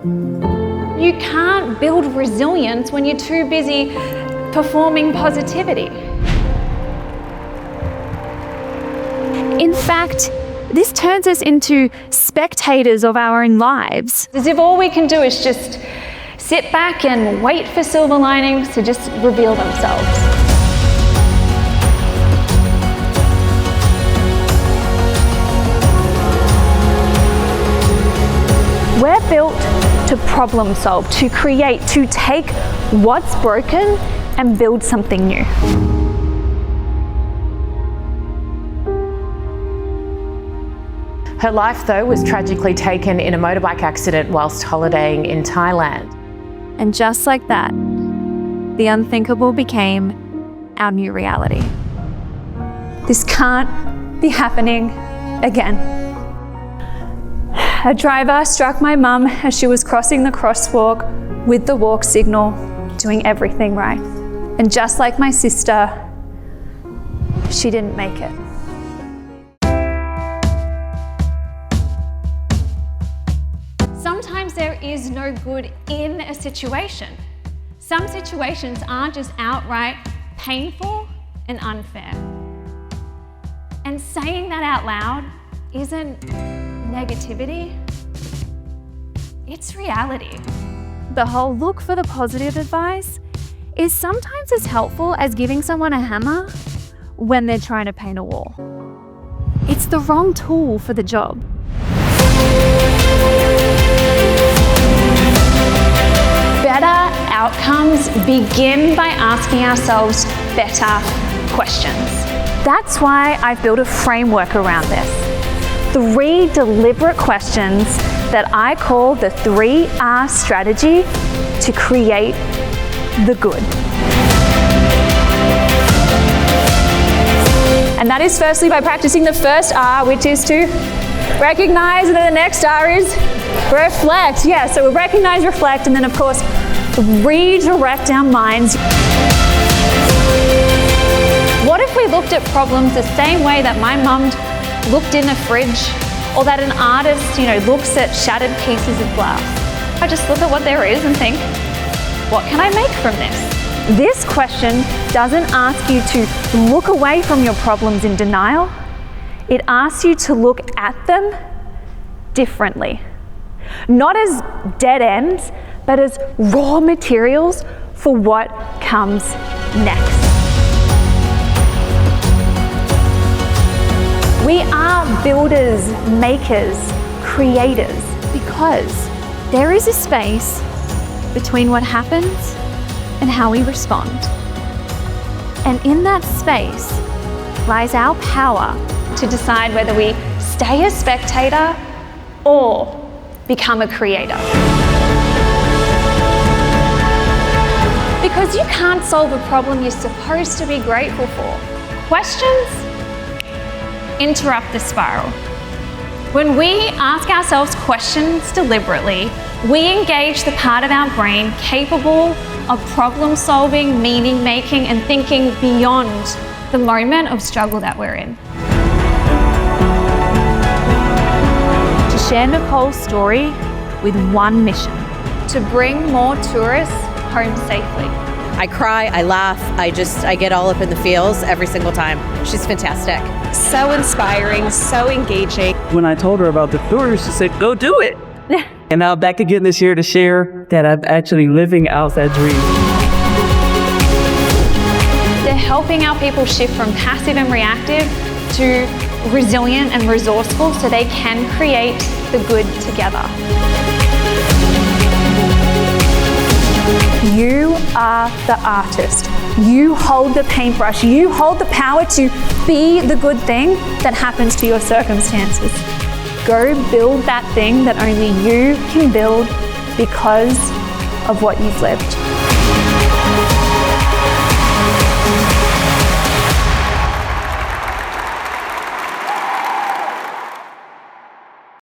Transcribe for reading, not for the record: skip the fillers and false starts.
You can't build resilience when you're too busy performing positivity. In fact, this turns us into spectators of our own lives. As if all we can do is just sit back and wait for silver linings to just reveal themselves. We're built to problem solve, to create, to take what's broken and build something new. Her life, though, was tragically taken in a motorbike accident whilst holidaying in Thailand. And just like that, the unthinkable became our new reality. This can't be happening again. A driver struck my mum as she was crossing the crosswalk with the walk signal, doing everything right. And just like my sister, she didn't make it. Sometimes there is no good in a situation. Some situations are just outright painful and unfair. And saying that out loud isn't negativity, it's reality. The whole look for the positive advice is sometimes as helpful as giving someone a hammer when they're trying to paint a wall. It's the wrong tool for the job. Better outcomes begin by asking ourselves better questions. That's why I've built a framework around this. 3 deliberate questions that I call the 3R strategy to create the good. And that is firstly by practicing the first R, which is to recognize, and then the next R is reflect. Yeah, so we'll recognize, reflect, and then of course, redirect our minds. What if we looked at problems the same way that my mum looked in a fridge, or that an artist, looks at shattered pieces of glass? I just look at what there is and think, what can I make from this? This question doesn't ask you to look away from your problems in denial. It asks you to look at them differently. Not as dead ends, but as raw materials for what comes next. We are builders, makers, creators, Because there is a space between what happens and how we respond. And in that space lies our power to decide whether we stay a spectator or become a creator. Because you can't solve a problem you're supposed to be grateful for. Questions interrupt the spiral. When we ask ourselves questions deliberately, we engage the part of our brain capable of problem solving, meaning making, and thinking beyond the moment of struggle that we're in. to share Nicole's story with one mission. To bring more tourists home safely. I cry, I laugh, I get all up in the feels every single time. She's fantastic. So inspiring, so engaging. When I told her about the tours, she said, go do it. And now back again this year to share that I'm actually living out that dream. They're helping our people shift from passive and reactive to resilient and resourceful so they can create the good together. You are the artist. You hold the paintbrush. You hold the power to be the good thing that happens to your circumstances. Go build that thing that only you can build because of what you've lived.